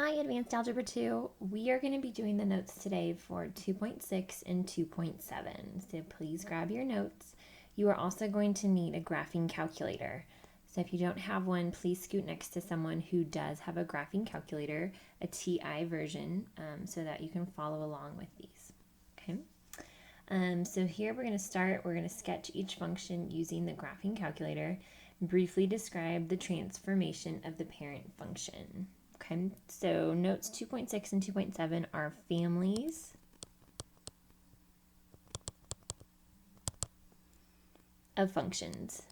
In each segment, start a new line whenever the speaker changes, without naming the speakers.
Hi, Advanced Algebra 2. We are going to be doing the notes today for 2.6 and 2.7. So please grab your notes. You are also going to need a graphing calculator. So if you don't have one, please scoot next to someone who does have a graphing calculator, a TI version, so that you can follow along with these. Okay. So here we're going to start. We're going to sketch each function using the graphing calculator, briefly describe the transformation of the parent function. Okay, so notes 2.6 and 2.7 are families of functions.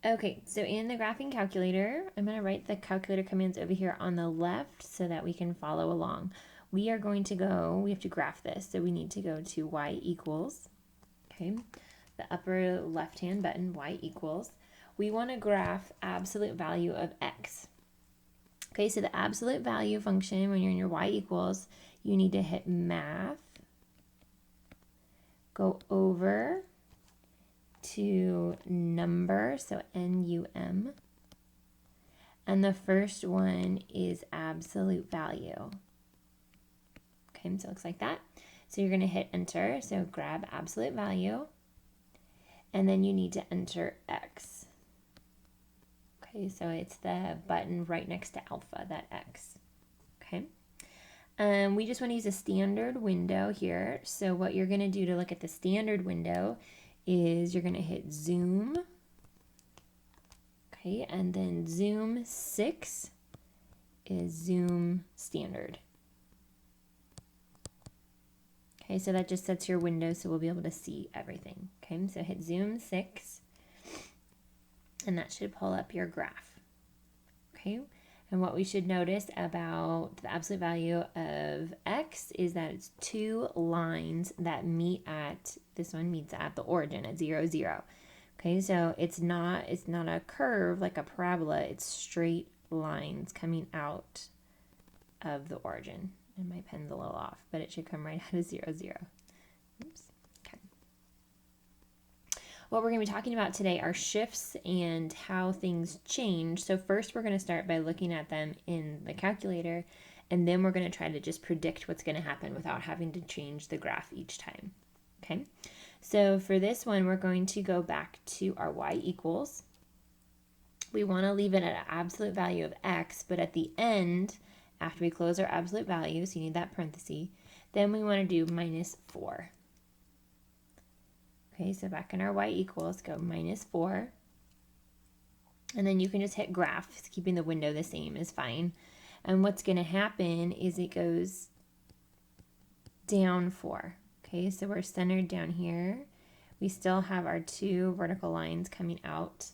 Okay, so in the graphing calculator, I'm going to write the calculator commands over here on the left so that we can follow along. We have to graph this, so we need to go to y equals, okay, the upper left-hand button, y equals. We want to graph absolute value of x. Okay, so the absolute value function, when you're in your y equals, you need to hit math, go over to number, so NUM, and the first one is absolute value. Okay, so it looks like that. So you're going to hit enter, so grab absolute value, and then you need to enter x. Okay, so it's the button right next to alpha, that X. Okay. We just want to use a standard window here. So what you're going to do to look at the standard window is you're going to hit zoom. Okay, and then zoom 6 is zoom standard. Okay, so that just sets your window so we'll be able to see everything. Okay, so hit zoom 6. And that should pull up your graph. Okay, and what we should notice about the absolute value of x is that it's two lines that meet at, this one meets at the origin at 0, 0. Okay, so it's not a curve like a parabola, it's straight lines coming out of the origin. And my pen's a little off, but it should come right out of 0, 0. Oops. What we're going to be talking about today are shifts and how things change. So first we're going to start by looking at them in the calculator, and then we're going to try to just predict what's going to happen without having to change the graph each time. Okay, so for this one, we're going to go back to our y equals. We want to leave it at an absolute value of x, but at the end, after we close our absolute value, so you need that parenthesis, then we want to do minus 4. Okay, so back in our y equals, go minus 4. And then you can just hit graph, keeping the window the same is fine. And what's going to happen is it goes down 4. Okay, so we're centered down here. We still have our two vertical lines coming out.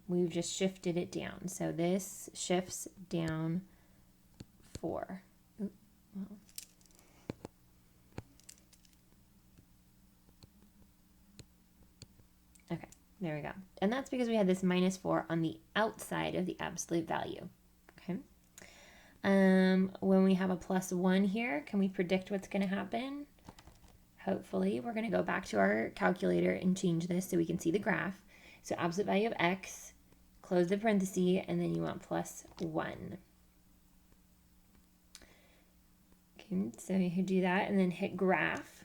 We've just shifted it down. So this shifts down 4. Oops, well. Okay, there we go. And that's because we had this minus 4 on the outside of the absolute value. Okay. When we have a plus 1 here, can we predict what's going to happen? Hopefully, we're going to go back to our calculator and change this so we can see the graph. So absolute value of x, close the parenthesis, and then you want plus 1. Okay, so you do that and then hit graph.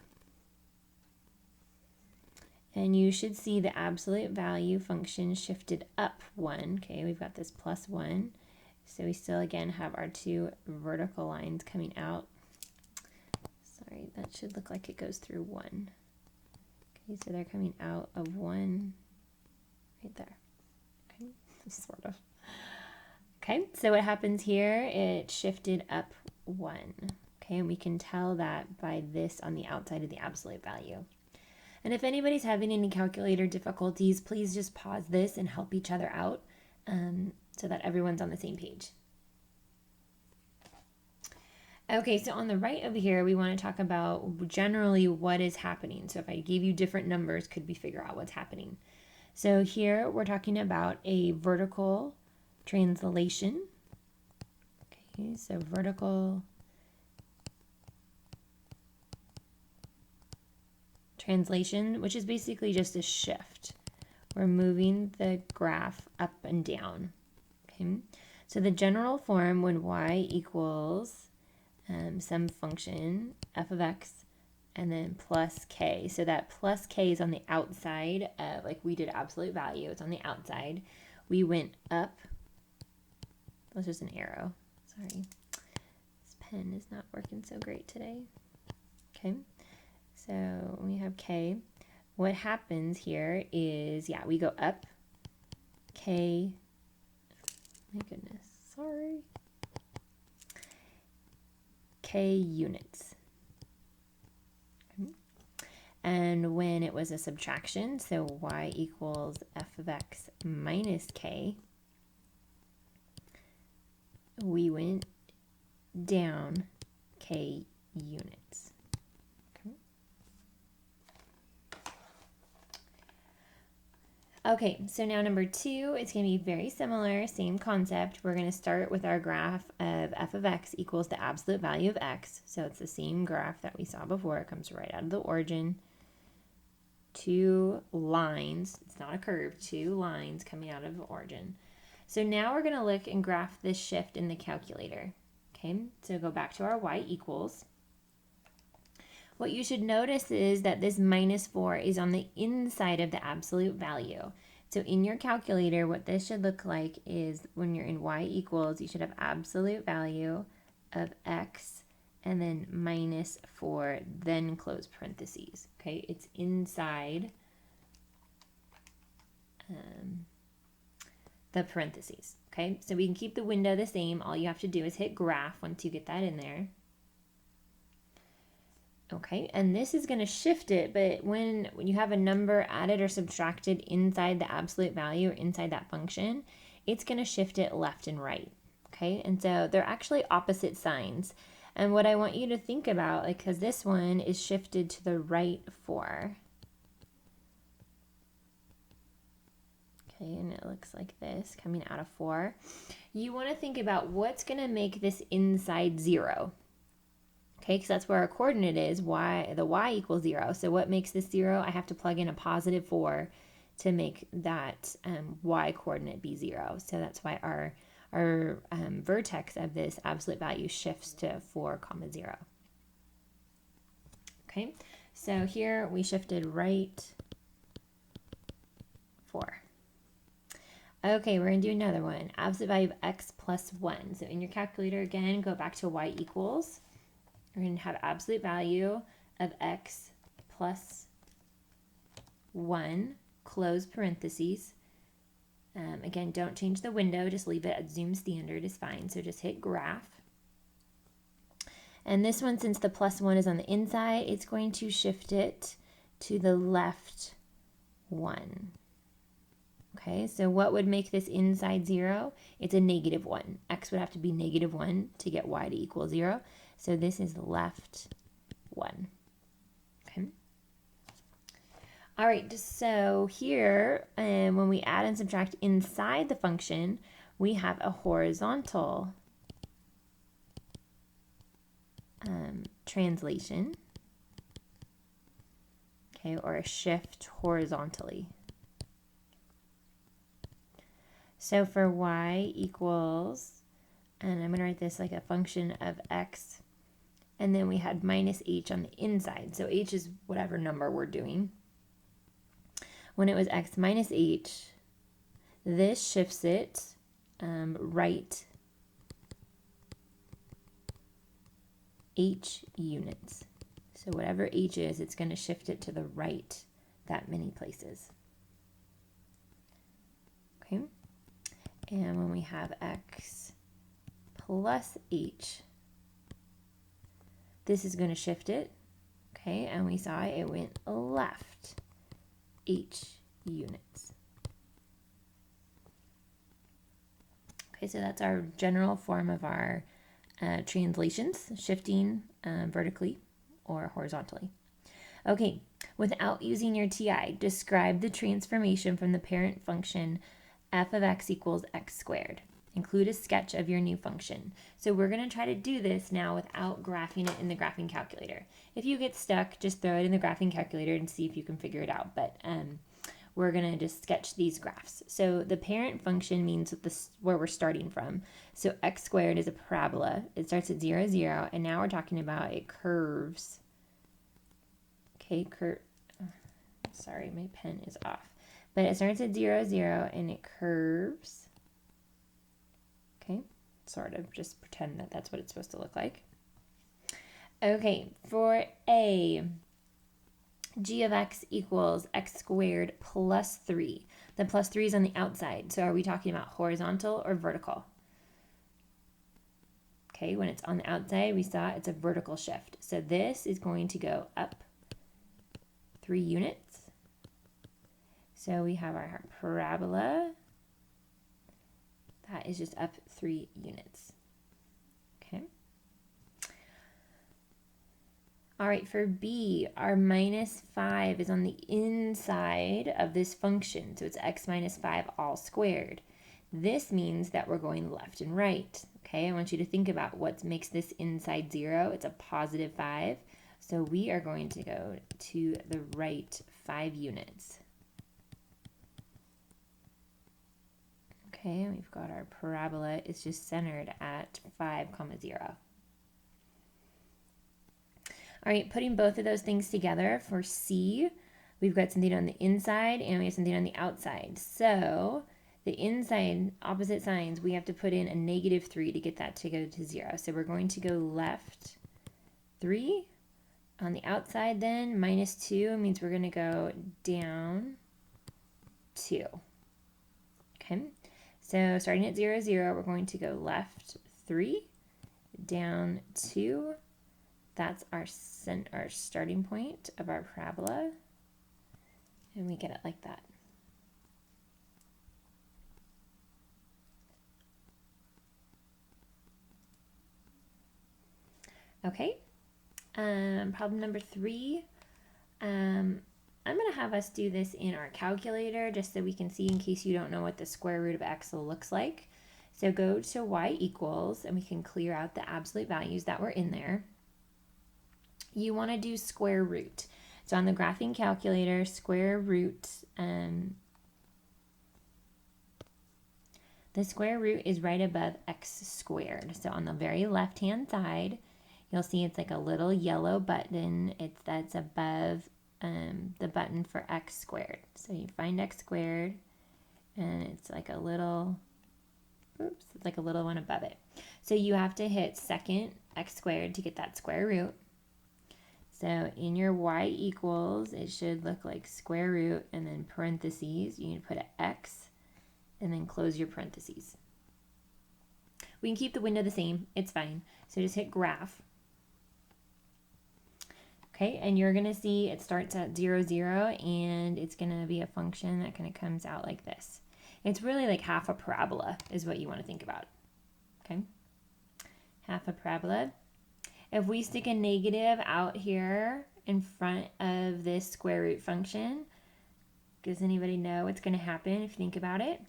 And you should see the absolute value function shifted up 1. Okay, we've got this plus 1. So we still, again, have our two vertical lines coming out. Sorry, that should look like it goes through 1. Okay, so they're coming out of 1 right there. Okay, sort of. Okay, so what happens here, it shifted up 1. Okay, and we can tell that by this on the outside of the absolute value. And if anybody's having any calculator difficulties, please just pause this and help each other out so that everyone's on the same page. Okay, so on the right over here, we want to talk about generally what is happening. So if I gave you different numbers, could we figure out what's happening? So here we're talking about a vertical translation. Okay, so vertical translation, which is basically just a shift. we're moving the graph up and down. Okay, so the general form when y equals some function f of x and then plus k. So that plus k is on the outside, like we did absolute value, it's on the outside. We went up, that's just an arrow, sorry. This pen is not working so great today. Okay, so we have k. What happens here is, yeah, we go up, k, my goodness, sorry, k units. And when it was a subtraction, so y equals f of x minus k, we went down k units. Okay, so now number 2, it's going to be very similar, same concept. We're going to start with our graph of f of x equals the absolute value of x. So it's the same graph that we saw before. It comes right out of the origin. 2 lines, it's not a curve, 2 lines coming out of the origin. So now we're going to look and graph this shift in the calculator. Okay, so go back to our y equals. What you should notice is that this minus 4 is on the inside of the absolute value. So in your calculator, what this should look like is when you're in y equals, you should have absolute value of x and then minus 4, then close parentheses. Okay, it's inside the parentheses. Okay, so we can keep the window the same. All you have to do is hit graph once you get that in there. Okay, and this is going to shift it, but when you have a number added or subtracted inside the absolute value or inside that function, it's going to shift it left and right. Okay, and so they're actually opposite signs. And what I want you to think about, like, because this one is shifted to the right 4. Okay, and it looks like this coming out of 4. You want to think about what's going to make this inside 0. Okay, because that's where our coordinate is, the y equals 0. So what makes this 0? I have to plug in a positive 4 to make that y coordinate be 0. So that's why our vertex of this absolute value shifts to 4, 0. Okay, so here we shifted right 4. Okay, we're going to do another one. Absolute value of x plus 1. So in your calculator, again, go back to y equals. We're going to have absolute value of x plus 1, close parentheses. Again, don't change the window, just leave it at zoom standard is fine. So just hit graph. And this one, since the plus 1 is on the inside, it's going to shift it to the left 1. Okay, so what would make this inside 0? It's a negative 1. X would have to be negative 1 to get y to equal 0. So this is left 1. Okay. All right, so here, when we add and subtract inside the function, we have a horizontal translation, okay, or a shift horizontally. So for y equals, and I'm going to write this like a function of x, and then we had minus h on the inside. So h is whatever number we're doing. When it was x minus h, this shifts it right h units. So whatever h is, it's going to shift it to the right that many places. Okay. And when we have x plus h, this is going to shift it. Okay, and we saw it went left h units. Okay, so that's our general form of our translations, shifting vertically or horizontally. Okay, without using your TI, describe the transformation from the parent function f of x equals x squared. Include a sketch of your new function. So we're going to try to do this now without graphing it in the graphing calculator. If you get stuck, just throw it in the graphing calculator and see if you can figure it out. But we're going to just sketch these graphs. So the parent function means where we're starting from. So x squared is a parabola. It starts at 0, 0, and now we're talking about it curves. Okay, sorry, my pen is off. But it starts at 0, 0, and it curves. Okay, sort of, just pretend that that's what it's supposed to look like. Okay, for a, g of x equals x squared plus 3. The plus 3 is on the outside, so are we talking about horizontal or vertical? Okay, when it's on the outside, we saw it's a vertical shift. So this is going to go up 3 units. So we have our parabola. That is just up 3 units. Okay. All right, for b, our minus 5 is on the inside of this function. So it's x minus 5 all squared. This means that we're going left and right. Okay, I want you to think about what makes this inside 0. It's a positive 5. So we are going to go to the right 5 units. Okay, and we've got our parabola. It's just centered at 5, 0. All right, putting both of those things together for C, we've got something on the inside and we have something on the outside. So the inside, opposite signs, we have to put in a negative 3 to get that to go to 0. So we're going to go left 3. On the outside then, minus 2 means we're going to go down 2. Okay, so starting at 0, 0, we're going to go left 3, down 2. That's our starting point of our parabola, and we get it like that. Okay, problem number 3. I'm going to have us do this in our calculator just so we can see in case you don't know what the square root of x looks like. So go to y equals, and we can clear out the absolute values that were in there. You want to do square root. So on the graphing calculator, square root, the square root is right above x squared. So on the very left-hand side, you'll see it's like a little yellow button. That's above the button for x squared. So you find x squared, and it's like a little, it's like a little one above it. So you have to hit second x squared to get that square root. So in your y equals, it should look like square root and then parentheses. You need to put an x and then close your parentheses. We can keep the window the same. It's fine. So just hit graph. Okay, and you're going to see it starts at 0, 0, and it's going to be a function that kind of comes out like this. It's really like half a parabola is what you want to think about. Okay, half a parabola. If we stick a negative out here in front of this square root function, does anybody know what's going to happen if you think about it?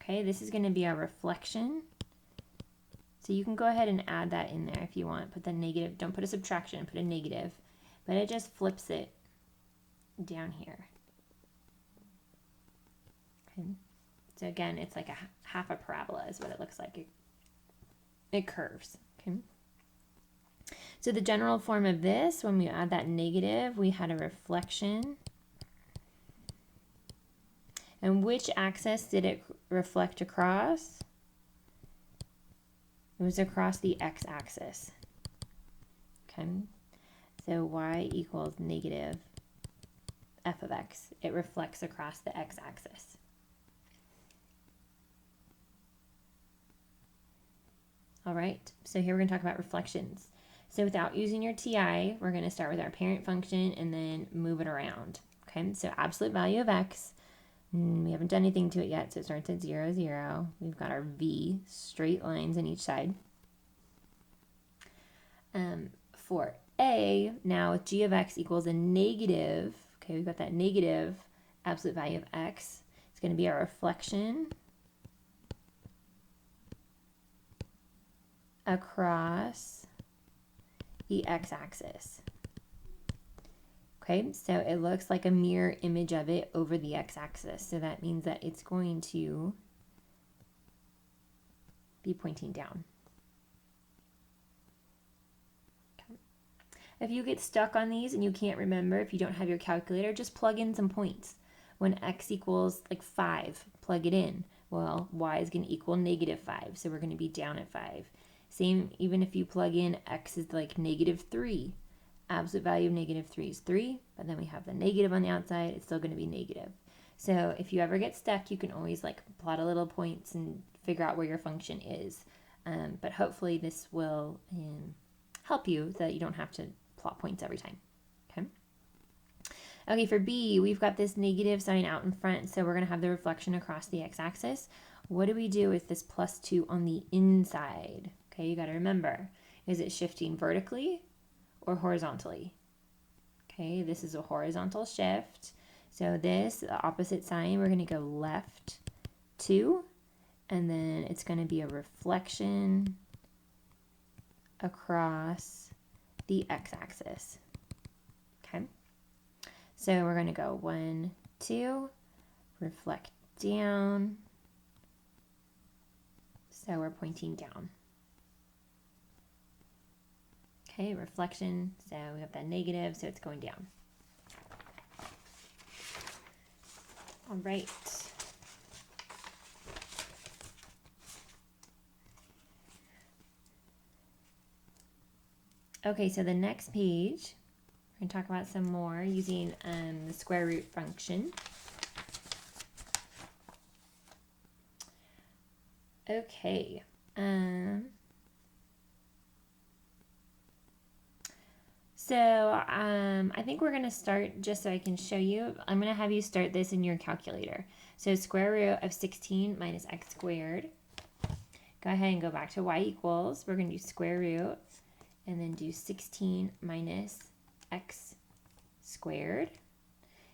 Okay, this is going to be a reflection. So you can go ahead and add that in there if you want. Put the negative, don't put a subtraction, put a negative. But it just flips it down here. Okay. So again, it's like a half a parabola is what it looks like. It curves. Okay. So the general form of this, when we add that negative, we had a reflection. And which axis did it reflect across? It was across the x-axis. Okay. So y equals negative f of x. It reflects across the x-axis. All right, so here we're going to talk about reflections. So without using your TI, we're going to start with our parent function and then move it around. Okay, so absolute value of x. We haven't done anything to it yet, so it starts at 0, 0. We've got our v, straight lines on each side. For a, now with g of x equals a negative, okay, we've got that negative absolute value of x. It's going to be our reflection across the x-axis. Okay, so it looks like a mirror image of it over the x-axis. So that means that it's going to be pointing down. Okay. If you get stuck on these and you can't remember, if you don't have your calculator, just plug in some points. When x equals like 5, plug it in. Well, y is going to equal -5, so we're going to be down at 5. Same, even if you plug in x is like -3. Absolute value of -3 is 3, but then we have the negative on the outside, it's still going to be negative. So if you ever get stuck, you can always like plot a little points and figure out where your function is. But hopefully this will help you so that you don't have to plot points every time. Okay. Okay, for B, we've got this negative sign out in front, so we're going to have the reflection across the x-axis. What do we do with this +2 on the inside? Okay, you got to remember, is it shifting vertically or horizontally? Okay, this is a horizontal shift. So this, the opposite sign, we're going to go left 2, and then it's going to be a reflection across the x-axis. Okay, so we're going to go 1, 2, reflect down. So we're pointing down. Okay, reflection, so we have that negative, so it's going down. All right. Okay, so the next page, we're going to talk about some more using the square root function. Okay. I think we're going to start, just so I can show you, I'm going to have you start this in your calculator. So square root of 16 minus x squared. Go ahead and go back to y equals. We're going to do square root and then do 16 minus x squared.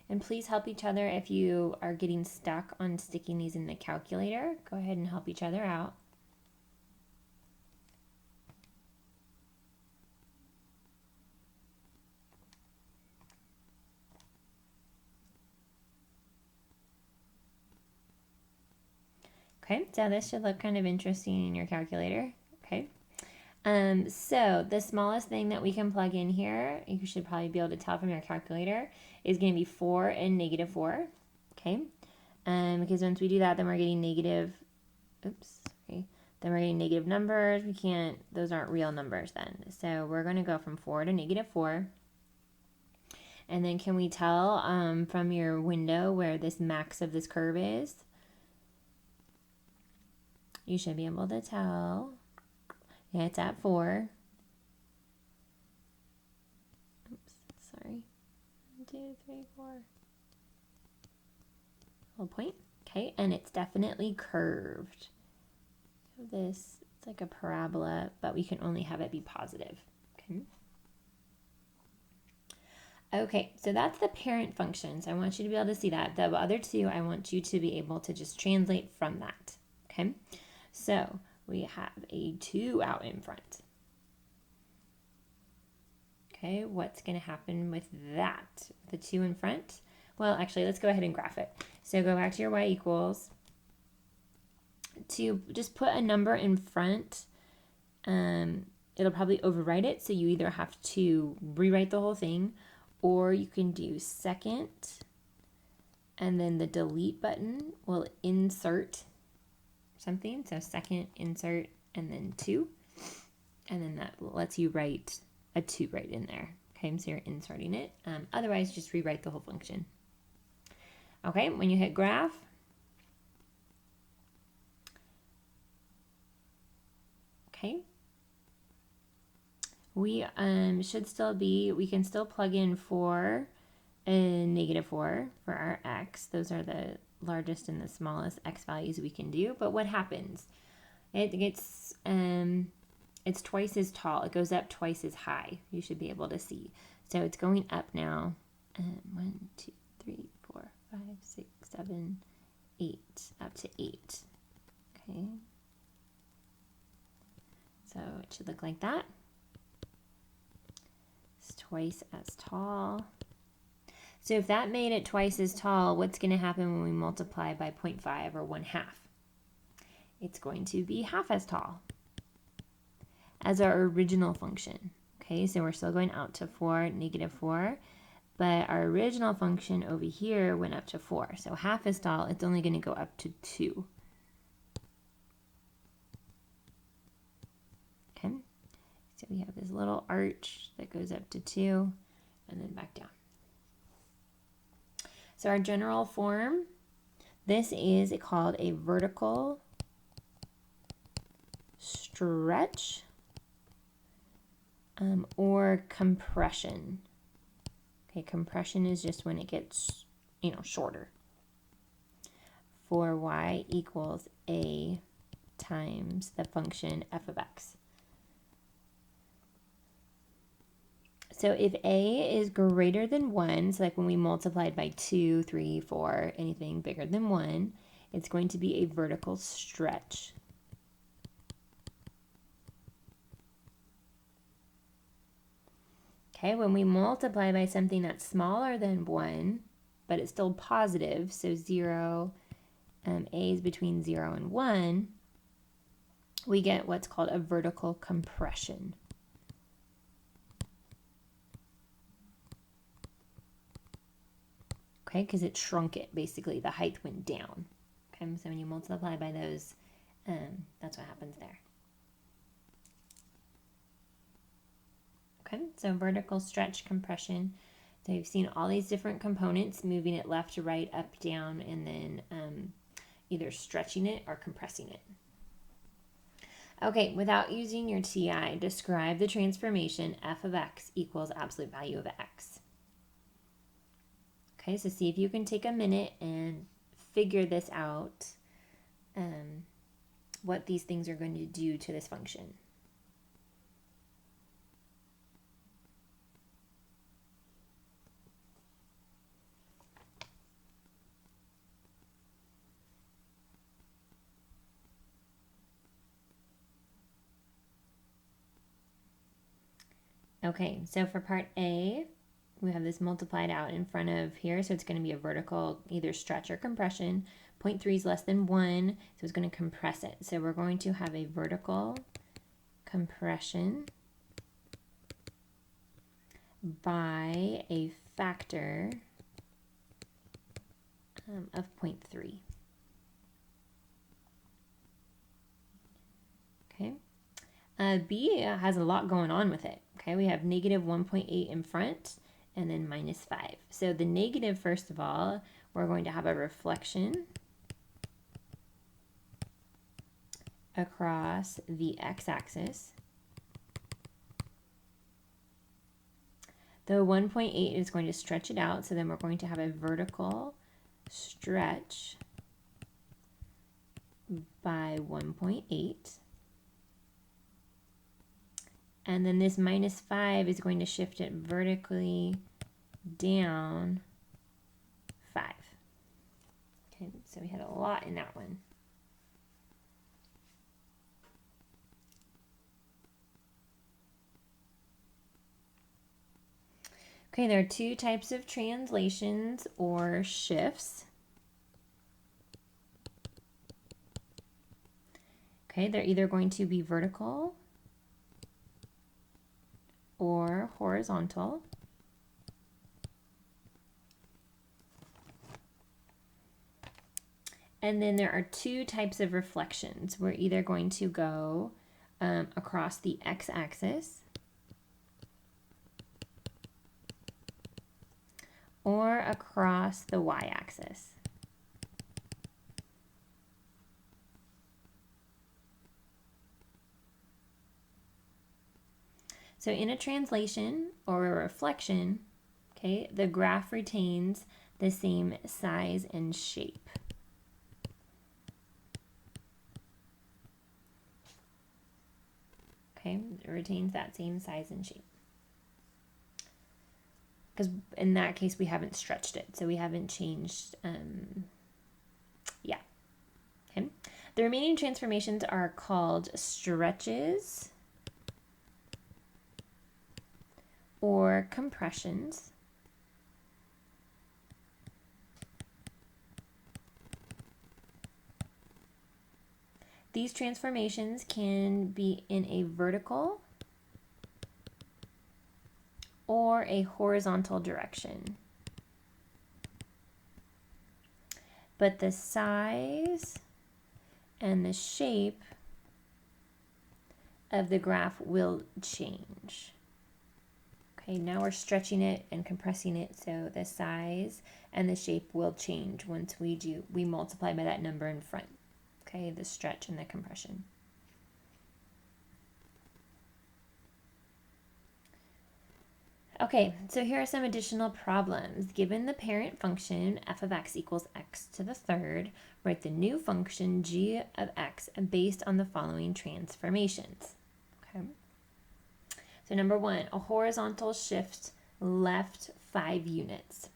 And please help each other if you are getting stuck on sticking these in the calculator. Go ahead and help each other out. Okay, so this should look kind of interesting in your calculator. Okay, so the smallest thing that we can plug in here, you should probably be able to tell from your calculator, is going to be 4 and -4. Okay, because once we do that, then we're getting negative. Oops, sorry. Then we're getting negative numbers. We can't; those aren't real numbers then. So we're going to go from 4 to -4. And then can we tell from your window where this max of this curve is? You should be able to tell. Yeah, it's at 4. Oops, sorry. 1, 2, 3, 4. Little point. Okay, and it's definitely curved. So this, it's like a parabola, but we can only have it be positive. Okay. Okay, so that's the parent function. So I want you to be able to see that. The other two, I want you to be able to just translate from that. Okay. So we have a 2 out in front. Okay, what's going to happen with that? The 2 in front? Well, actually, let's go ahead and graph it. So go back to your y equals. To just put a number in front, it'll probably overwrite it. So you either have to rewrite the whole thing, or you can do second, and then the delete button will insert something. So second, insert, and then 2. And then that lets you write a 2 right in there. Okay, so you're inserting it. Otherwise, just rewrite the whole function. Okay, when you hit graph, okay, we should still be, we can still plug in 4 and -4 for our x. Those are the largest and the smallest x values we can do. But what happens? It gets, it's twice as tall. It goes up twice as high. You should be able to see. So it's going up now. 1, 2, 3, 4, 5, 6, 7, 8, up to 8. Okay. So it should look like that. It's twice as tall. So if that made it twice as tall, what's going to happen when we multiply by 0.5 or 1/2? It's going to be half as tall as our original function. Okay, so we're still going out to 4, -4, but our original function over here went up to 4. So half as tall, it's only going to go up to 2. Okay, so we have this little arch that goes up to 2 and then back down. So our general form, this is called a vertical stretch or compression. Okay, compression is just when it gets, shorter. For y equals a times the function f of x. So if a is greater than 1, so like when we multiplied by 2, 3, 4, anything bigger than 1, it's going to be a vertical stretch. Okay, when we multiply by something that's smaller than 1, but it's still positive, so 0, a is between 0 and 1, we get what's called a vertical compression. Okay, because it shrunk it, basically. The height went down. Okay, so when you multiply by those, that's what happens there. Okay, so vertical stretch compression. So you've seen all these different components, moving it left to right, up, down, and then either stretching it or compressing it. Okay, without using your TI, describe the transformation f of x equals absolute value of x. Okay, so see if you can take a minute and figure this out, what these things are going to do to this function. Okay, so for part A, we have this multiplied out in front of here, so it's going to be a vertical either stretch or compression. 0.3 is less than 1, so it's going to compress it. So we're going to have a vertical compression by a factor of 0.3. Okay. B has a lot going on with it. Okay, we have negative 1.8 in front and then minus 5. So the negative, first of all, we're going to have a reflection across the x-axis. The 1.8 is going to stretch it out, so then we're going to have a vertical stretch by 1.8. And then this minus 5 is going to shift it vertically down 5. Okay, so we had a lot in that one. Okay, there are two types of translations or shifts. Okay, they're either going to be vertical or horizontal. And then there are two types of reflections. We're either going to go across the x-axis or across the y-axis. So in a translation or a reflection, okay, the graph retains the same size and shape. Okay, it retains that same size and shape. Because in that case, we haven't stretched it, so we haven't changed, yeah. Okay. The remaining transformations are called stretches or compressions. These transformations can be in a vertical or a horizontal direction. But the size and the shape of the graph will change. Okay, now we're stretching it and compressing it, so the size and the shape will change once we multiply by that number in front. Okay, the stretch and the compression. Okay, so here are some additional problems. Given the parent function f of x equals x to the third, write the new function g of x based on the following transformations. Okay. So number one, a horizontal shift left 5 units.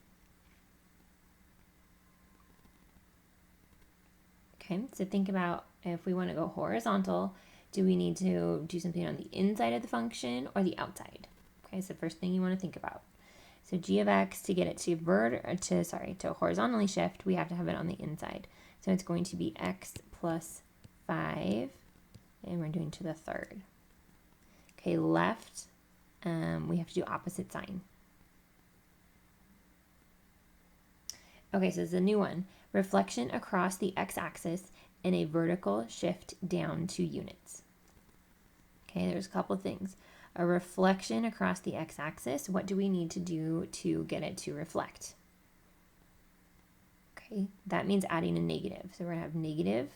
Okay, so think about if we want to go horizontal, do we need to do something on the inside of the function or the outside? Okay, so first thing you want to think about. So g of x, to get it to horizontally shift, we have to have it on the inside. So it's going to be x plus 5, and we're doing to the third. Okay, left, we have to do opposite sign. Okay, so it's a new one. Reflection across the x-axis and a vertical shift down 2 units. Okay, there's a couple things. A reflection across the x-axis, what do we need to do to get it to reflect? Okay, that means adding a negative. So we're going to have negative.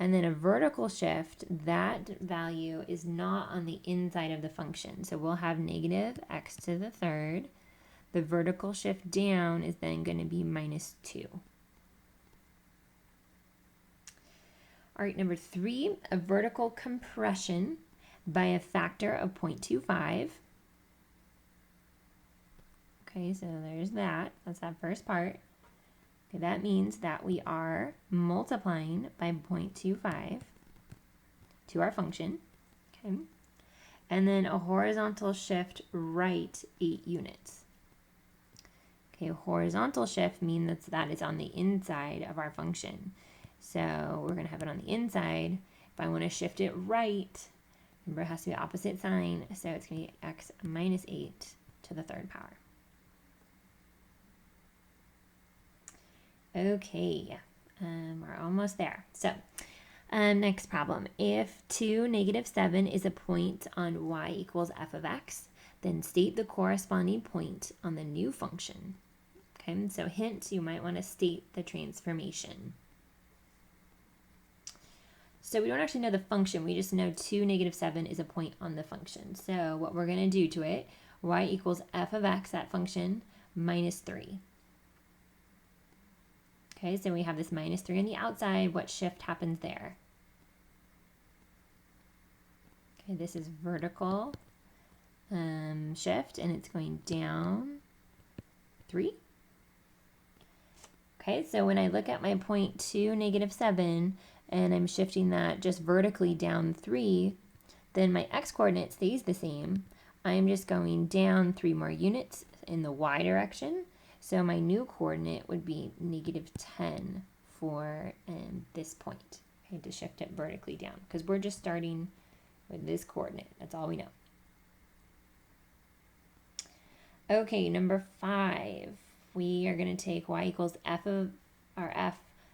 And then a vertical shift, that value is not on the inside of the function. So we'll have negative x to the third. The vertical shift down is then going to be minus 2. All right, number 3, a vertical compression by a factor of 0.25. Okay, so there's that. That's that first part. Okay, that means that we are multiplying by 0.25 to our function. Okay, and then a horizontal shift right 8 units. Okay, a horizontal shift means that is on the inside of our function. So we're going to have it on the inside. If I want to shift it right, remember it has to be opposite sign, so it's going to be x minus 8 to the third power. Okay, we're almost there. So next problem. If 2, negative 7 is a point on y equals f of x, then state the corresponding point on the new function. Okay, so hint, you might want to state the transformation. So we don't actually know the function, we just know 2, negative 7 is a point on the function. So what we're going to do to it, y equals f of x, that function, minus 3. Okay, so we have this minus 3 on the outside. What shift happens there? Okay, this is vertical shift, and it's going down 3. Okay, so when I look at my point 2, negative 7, and I'm shifting that just vertically down 3, then my x-coordinate stays the same. I'm just going down 3 more units in the y direction. So my new coordinate would be negative 10 for this point, okay, to shift it vertically down, because we're just starting with this coordinate. That's all we know. Okay, number 5. We are going to take y equals f of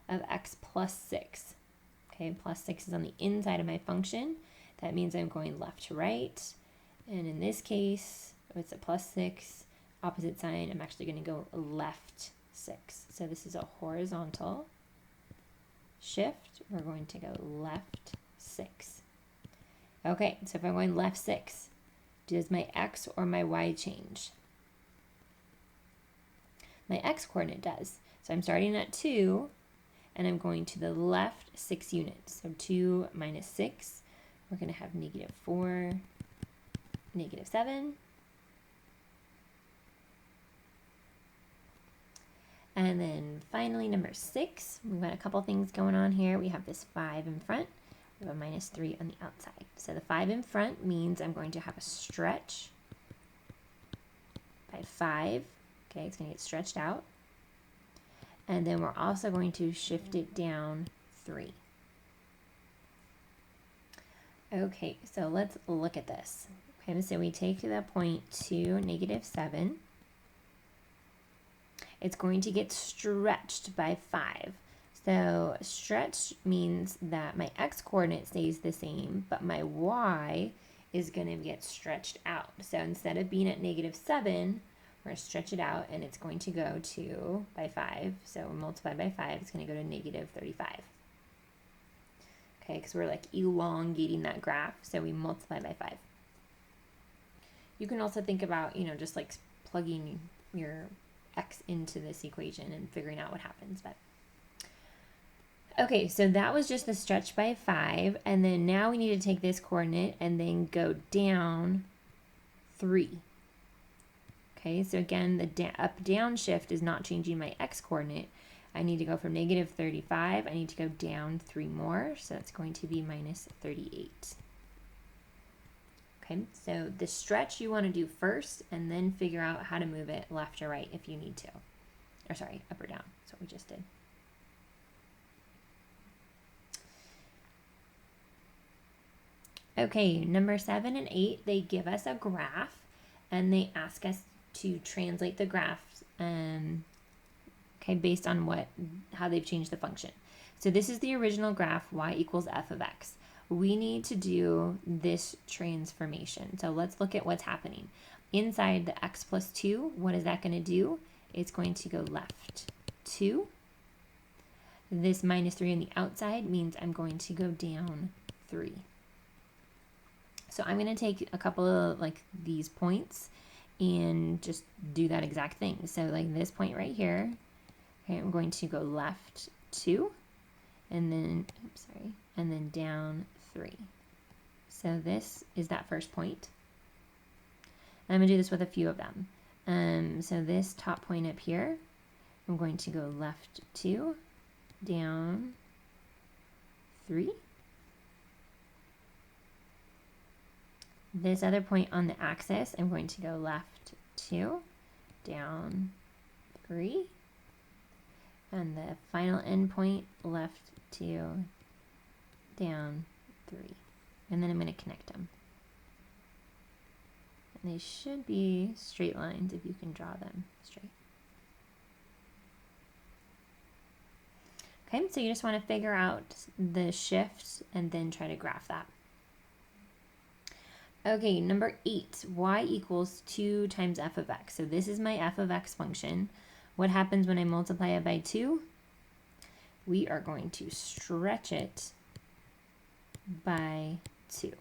x plus 6. Okay, plus 6 is on the inside of my function. That means I'm going left to right. And in this case, it's a plus 6. Opposite sign, I'm actually going to go left 6. So this is a horizontal shift. We're going to go left 6. Okay, so if I'm going left 6, does my x or my y change? My x coordinate does. So I'm starting at 2, and I'm going to the left 6 units. So 2 minus 6, we're going to have negative 4, negative 7. And then finally, number 6, we've got a couple things going on here. We have this 5 in front. We have a minus 3 on the outside. So the 5 in front means I'm going to have a stretch by 5. Okay, it's going to get stretched out. And then we're also going to shift it down 3. Okay, so let's look at this. Okay, so we take the point 2, -7. It's going to get stretched by 5. So stretch means that my x-coordinate stays the same, but my y is going to get stretched out. So instead of being at -7, we're going to stretch it out, and it's going to go to by 5. So multiply by 5, it's going to go to -35. Okay, because we're like elongating that graph, so we multiply by 5. You can also think about, just like plugging your x into this equation and figuring out what happens. But okay, so that was just the stretch by 5, and then now we need to take this coordinate and then go down 3. Okay, so again, the up-down shift is not changing my x-coordinate. I need to go from -35, I need to go down 3 more, so that's going to be -38. Okay, so the stretch you want to do first, and then figure out how to move it left or right if you need to. Or sorry, up or down, that's what we just did. Okay, number 7 and 8, they give us a graph, and they ask us to translate the graphs, okay, based on how they've changed the function. So this is the original graph, y equals f of x. We need to do this transformation. So let's look at what's happening. Inside the x plus 2, what is that going to do? It's going to go left 2. This -3 on the outside means I'm going to go down 3. So I'm going to take a couple of like these points and just do that exact thing. So like this point right here, okay, I'm going to go left 2, and then, and then down 3. So this is that first point. And I'm going to do this with a few of them. So this top point up here, I'm going to go left 2, down 3. This other point on the axis, I'm going to go left 2, down 3. And the final endpoint, left 2, down 3. And then I'm going to connect them. And they should be straight lines if you can draw them straight. Okay, so you just want to figure out the shift and then try to graph that. Okay, number 8, y equals 2 times f of x. So this is my f of x function. What happens when I multiply it by 2? We are going to stretch it by 2.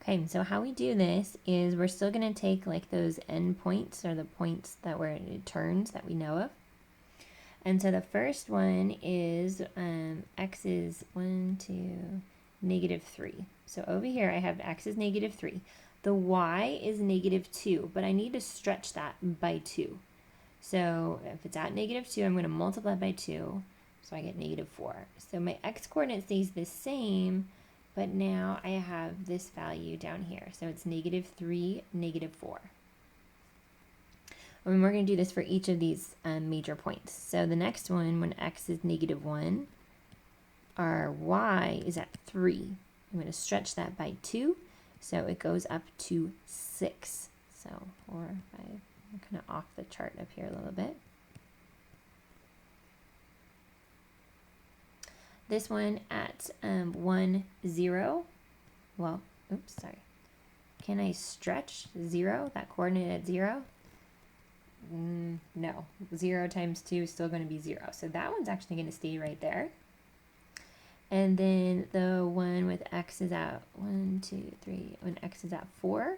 Okay, so how we do this is we're still going to take like those endpoints, or the points that were turns that we know of. And so the first one is x is 1, 2, -3. So over here I have x is -3. The y is -2, but I need to stretch that by 2. So if it's at -2, I'm going to multiply by 2, so I get -4. So my x-coordinate stays the same, but now I have this value down here. So it's -3, -4. And we're going to do this for each of these major points. So the next one, when x is -1, our y is at 3. I'm going to stretch that by 2, so it goes up to 6. So 4, 5, I'm kind of off the chart up here a little bit. This one at 1, 0. Well, oops, sorry. Can I stretch 0, that coordinate at 0? No, 0 times 2 is still going to be 0. So that one's actually going to stay right there. And then the one with x is at 1, 2, 3, when x is at 4,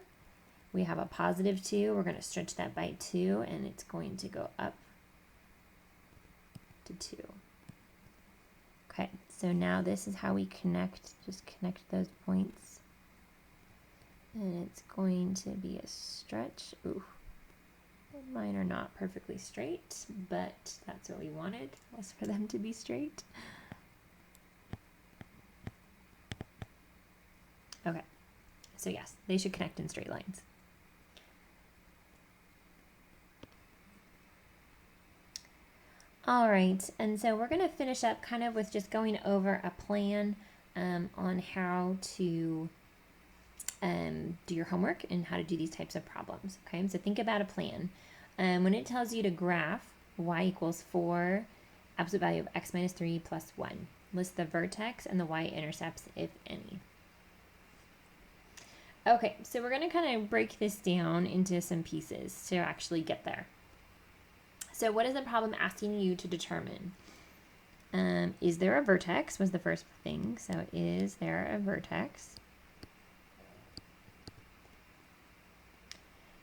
we have a +2. We're going to stretch that by 2, and it's going to go up to 2. Okay, so now this is how we just connect those points. And it's going to be a stretch. Ooh. Mine are not perfectly straight, but that's what we wanted, was for them to be straight. Okay, so yes, they should connect in straight lines. All right, and so we're going to finish up kind of with just going over a plan on how to do your homework and how to do these types of problems. Okay, so think about a plan. When it tells you to graph y equals 4, absolute value of x minus 3 plus 1, list the vertex and the y-intercepts, if any. Okay, so we're going to kind of break this down into some pieces to actually get there. So what is the problem asking you to determine? Is there a vertex was the first thing. So is there a vertex?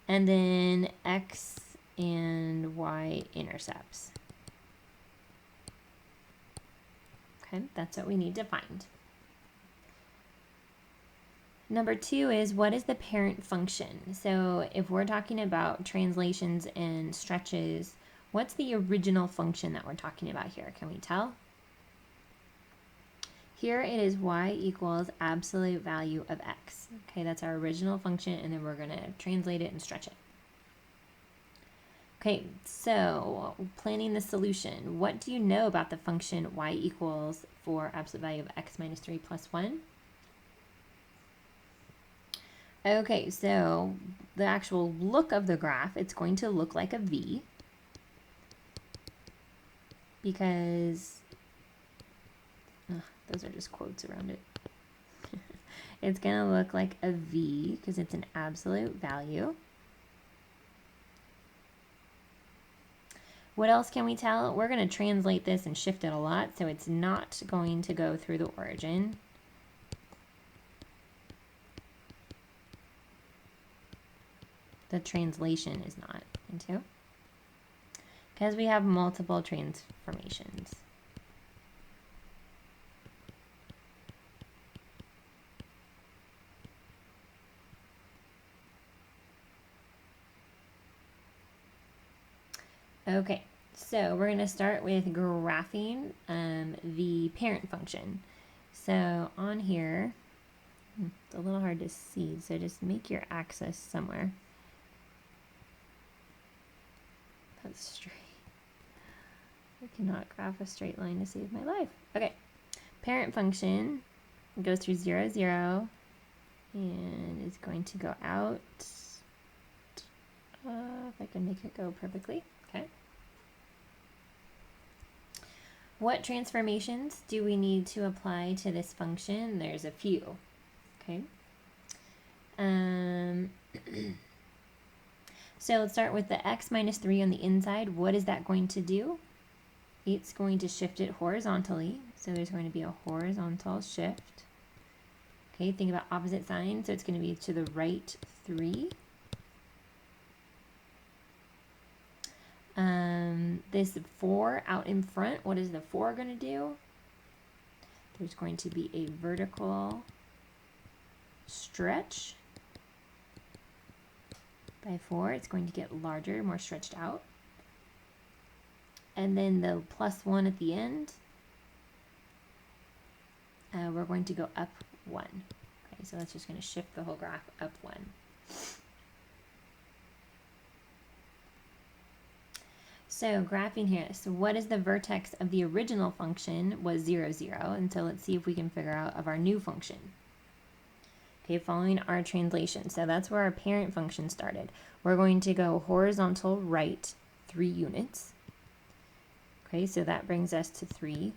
And then x and y intercepts. Okay, that's what we need to find. Number 2 is, what is the parent function? So if we're talking about translations and stretches, what's the original function that we're talking about here? Can we tell? Here it is y equals absolute value of x. Okay, that's our original function, and then we're going to translate it and stretch it. Okay, so planning the solution. What do you know about the function y equals for absolute value of x minus 3 plus 1? Okay, so the actual look of the graph, it's going to look like a V, because those are just quotes around it. It's going to look like a V because it's an absolute value. What else can we tell? We're going to translate this and shift it a lot, so it's not going to go through the origin. The translation is not into, because we have multiple transformations. Okay, so we're going to start with graphing the parent function. So on here, it's a little hard to see, so just make your axis somewhere. That's straight. I cannot graph a straight line to save my life. Okay, parent function goes through 0, 0, and is going to go out. If I can make it go perfectly. Okay. What transformations do we need to apply to this function? There's a few. Okay. So let's start with the x minus 3 on the inside. What is that going to do? It's going to shift it horizontally. So there's going to be a horizontal shift. Okay, think about opposite sign. So it's going to be to the right 3. This 4 out in front, what is the 4 going to do? There's going to be a vertical stretch by 4. It's going to get larger, more stretched out. And then the plus 1 at the end, we're going to go up 1. Okay, so that's just going to shift the whole graph up 1. So graphing here, so what is the vertex of the original function was 0, 0, and so let's see if we can figure out of our new function. Okay, following our translation, so that's where our parent function started. We're going to go horizontal right 3 units. Okay, so that brings us to 3,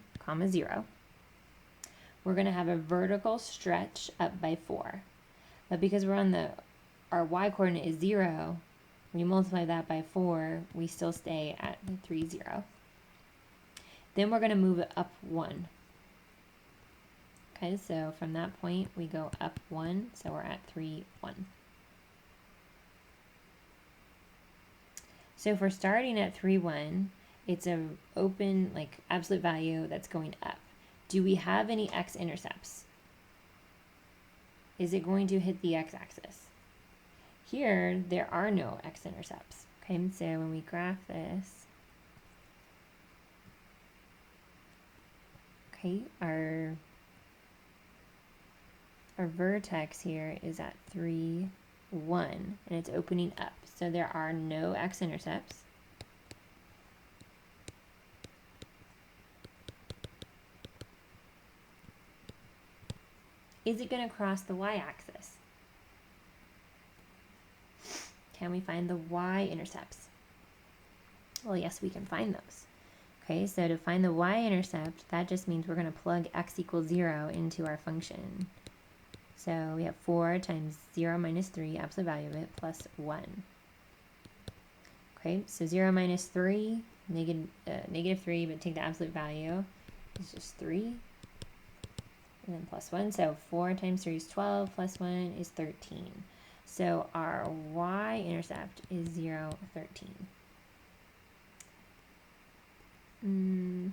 0. We're going to have a vertical stretch up by 4. But because we're on our y coordinate is 0, when you multiply that by 4, we still stay at the 3, 0. Then we're going to move it up 1. Okay, so from that point, we go up 1, so we're at 3, 1. So if we're starting at 3, 1, it's an open, like, absolute value that's going up. Do we have any x-intercepts? Is it going to hit the x-axis? Here, there are no x-intercepts. Okay, so when we graph this, okay, our vertex here is at 3, 1, and it's opening up. So there are no x-intercepts. is it going to cross the y-axis? Can we find the y-intercepts? Well, yes, we can find those. Okay, so to find the y-intercept, that just means we're going to plug x equals 0 into our function. So we have 4 times 0 minus 3, absolute value of it, plus 1. Okay, so 0 minus 3, negative 3, but take the absolute value, is just 3. And then plus 1, so 4 times 3 is 12, plus 1 is 13. So our y-intercept is 0, 13.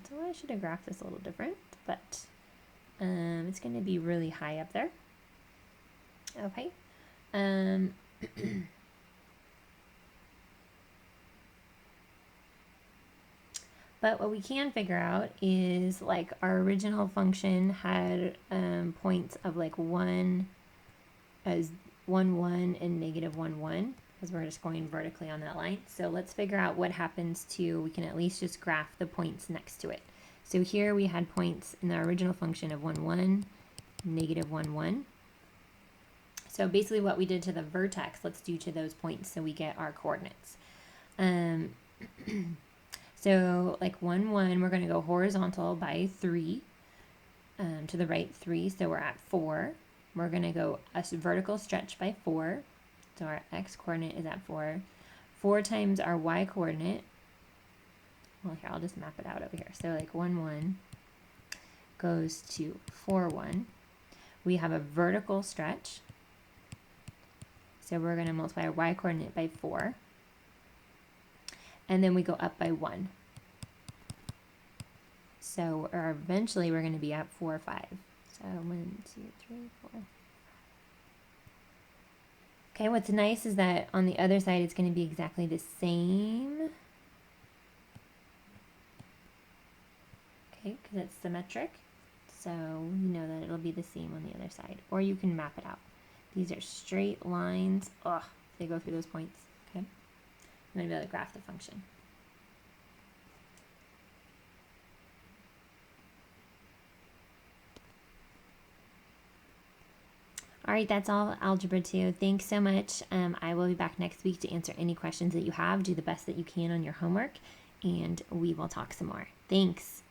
So I should have graphed this a little different, but it's going to be really high up there. Okay. But what we can figure out is, like, our original function had points of like 1 as 1, 1 and negative 1, 1, because we're just going vertically on that line. So let's figure out what happens to, we can at least just graph the points next to it. So here we had points in the original function of 1, 1, negative 1, 1. So basically what we did to the vertex, let's do to those points so we get our coordinates. So like 1, 1, we're going to go horizontal by 3, to the right 3, so we're at 4. We're going to go a vertical stretch by 4, so our x coordinate is at 4. 4 times our y coordinate, well, here, I'll just map it out over here. So like 1, 1 goes to 4, 1. We have a vertical stretch, so we're going to multiply our y coordinate by 4. And then we go up by 1. So eventually we're going to be at 4, 5. So 1, 2, 3, 4. Okay, what's nice is that on the other side it's going to be exactly the same. Okay, because it's symmetric. So you know that it'll be the same on the other side. Or you can map it out. These are straight lines. Ugh, they go through those points. Okay, I'm going to be able to graph the function. All right, that's all Algebra 2. Thanks so much. I will be back next week to answer any questions that you have. Do the best that you can on your homework, and we will talk some more. Thanks.